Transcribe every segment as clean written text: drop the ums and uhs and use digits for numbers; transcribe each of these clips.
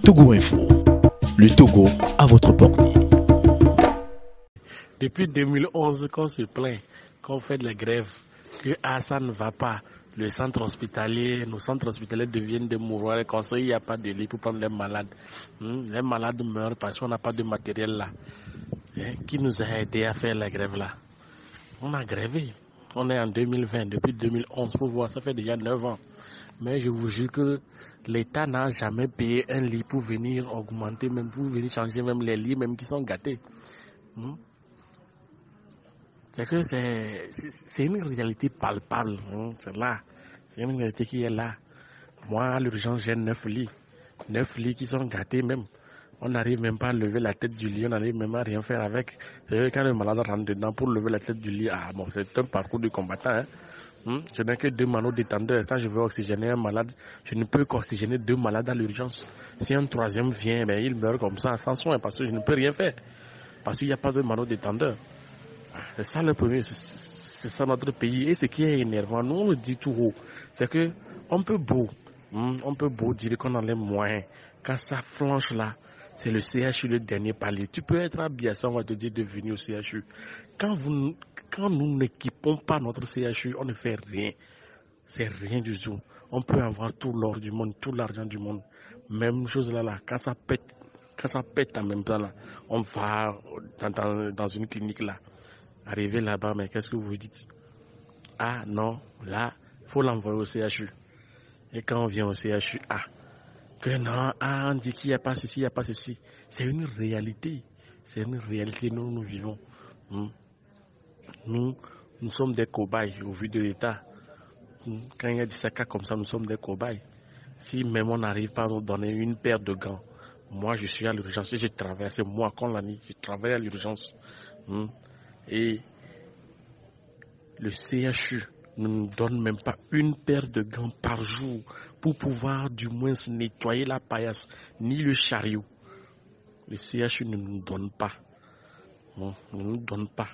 Togo Info, le Togo à votre portée. Depuis 2011 qu'on se plaint, qu'on fait de la grève, que ça ne va pas. Le centre hospitalier, nos centres hospitaliers deviennent des mouroirs. Il n'y a pas de lit pour prendre les malades. Les malades meurent parce qu'on n'a pas de matériel là. Qui nous a aidé à faire la grève là? On a grévé. On est en 2020, depuis 2011, pour voir, ça fait déjà 9 ans. Mais je vous jure que l'État n'a jamais payé un lit pour venir augmenter, même pour venir changer même les lits, même qui sont gâtés. C'est que c'est une réalité palpable. C'est là. C'est une réalité qui est là. Moi, à l'urgence, j'ai 9 lits. 9 lits qui sont gâtés même. On n'arrive même pas à lever la tête du lit, on n'arrive même à rien faire avec. Quand le malade rentre dedans pour lever la tête du lit, c'est un parcours de combattant. Je n'ai que 2 manos détendeurs. Quand je veux oxygéner un malade, je ne peux qu'oxygéner 2 malades à l'urgence. Si un troisième vient, il meurt comme ça, sans soin, parce que je ne peux rien faire. Parce qu'il n'y a pas de manos détendeurs. C'est ça le premier, c'est ça notre pays. Et ce qui est énervant, nous on le dit tout haut, c'est que on peut beau dire qu'on a les moyens. Quand ça flanche là, c'est le CHU le dernier palier. Tu peux être à Biassa, on va te dire de venir au CHU. Quand nous n'équipons pas notre CHU, on ne fait rien. C'est rien du tout. On peut avoir tout l'or du monde, tout l'argent du monde. Même chose là, quand ça pète en même temps là, on va dans une clinique là. Arrivé là-bas, mais qu'est-ce que vous dites? Ah non, là, il faut l'envoyer au CHU. Et quand on vient au CHU, que non, on dit qu'il n'y a pas ceci, il n'y a pas ceci. C'est une réalité. C'est une réalité, nous vivons. Nous sommes des cobayes au vu de l'État. Quand il y a des cas comme ça, nous sommes des cobayes. Si même on n'arrive pas à nous donner une paire de gants, moi je suis à l'urgence et je travaille, c'est moi qu'on l'a dit, je travaille à l'urgence. Et le CHU ne nous donne même pas une paire de gants par jour pour pouvoir du moins nettoyer la paillasse, ni le chariot. Le CHU ne nous donne pas. Ne nous donne pas.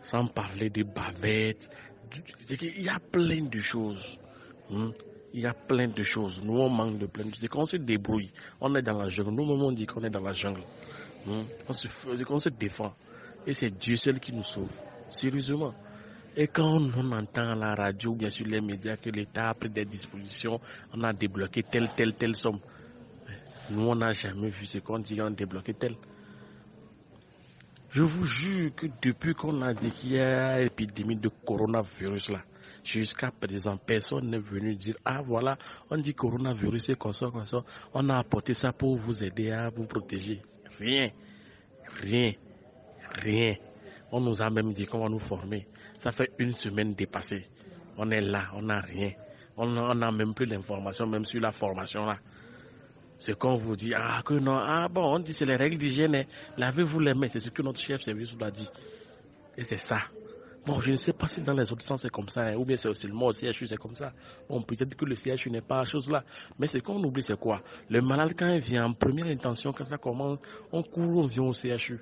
Sans parler de bavettes. Il y a plein de choses. Il y a plein de choses. Nous, on manque de plein de choses. On se débrouille. On est dans la jungle. Nous-mêmes, on dit qu'on est dans la jungle. On se défend. Et c'est Dieu seul qui nous sauve. Sérieusement. Et quand on entend à la radio, bien sûr les médias, que l'État a pris des dispositions, on a débloqué telle somme. Nous, on n'a jamais vu ce qu'on dit, on a débloqué tel. Je vous jure que depuis qu'on a dit qu'il y a l'épidémie de coronavirus là, jusqu'à présent, personne n'est venu dire, voilà, on dit coronavirus et comme ça, on a apporté ça pour vous aider à vous protéger. Rien. On nous a même dit qu'on va nous former. Ça fait 1 semaine dépassée. On est là, on n'a rien. On n'a même plus d'informations, même sur la formation là. C'est qu'on vous dit, que non, on dit c'est les règles d'hygiène. Lavez-vous les mains, c'est ce que notre chef service nous a dit. Et c'est ça. Bon, je ne sais pas si dans les autres sens c'est comme ça, ou bien c'est seulement au CHU c'est comme ça. Bon, peut-être que le CHU n'est pas la chose là. Mais ce qu'on oublie c'est quoi? Le malade quand il vient en première intention, quand ça commence, on court, on vient au CHU.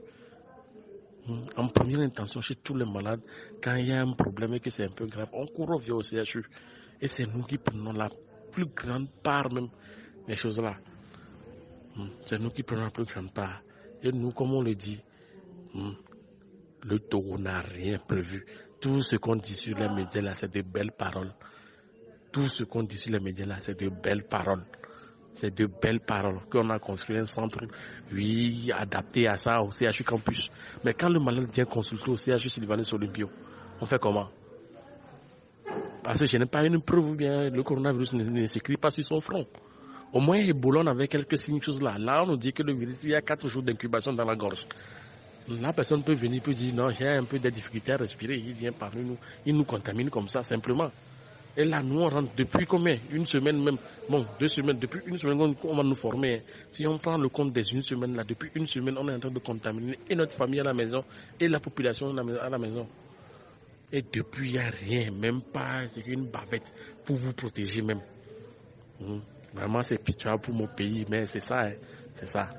En première intention chez tous les malades, quand il y a un problème et que c'est un peu grave, on court, on vient au CHU. Et c'est nous qui prenons la plus grande part même des choses là. C'est nous qui prenons la plus grande part. Et nous, comme on le dit, le Togo n'a rien prévu. Tout ce qu'on dit sur les médias là, c'est de belles paroles. Tout ce qu'on dit sur les médias là, c'est de belles paroles. C'est de belles paroles. Qu'on a construit un centre, adapté à ça au CHU Campus. Mais quand le malade vient consulter au CHU Sylvanus Olympio, on fait comment? Parce que je n'ai pas une preuve ou bien le coronavirus ne s'écrit pas sur son front. Au moins, Ebola, on avait quelques signes, choses là. Là, on nous dit que le virus, il y a 4 jours d'incubation dans la gorge. La personne peut venir, peut dire, non, j'ai un peu de difficulté à respirer. Il vient parmi nous, il nous contamine comme ça, simplement. Et là, nous, on rentre depuis combien? 1 semaine même. Bon, 2 semaines. Depuis 1 semaine, on va nous former. Si on prend le compte des 1 semaine, là, depuis 1 semaine, on est en train de contaminer et notre famille à la maison et la population à la maison. Et depuis, il n'y a rien, même pas, c'est une bavette pour vous protéger même. Vraiment, c'est pitiable pour mon pays, mais c'est ça, c'est ça.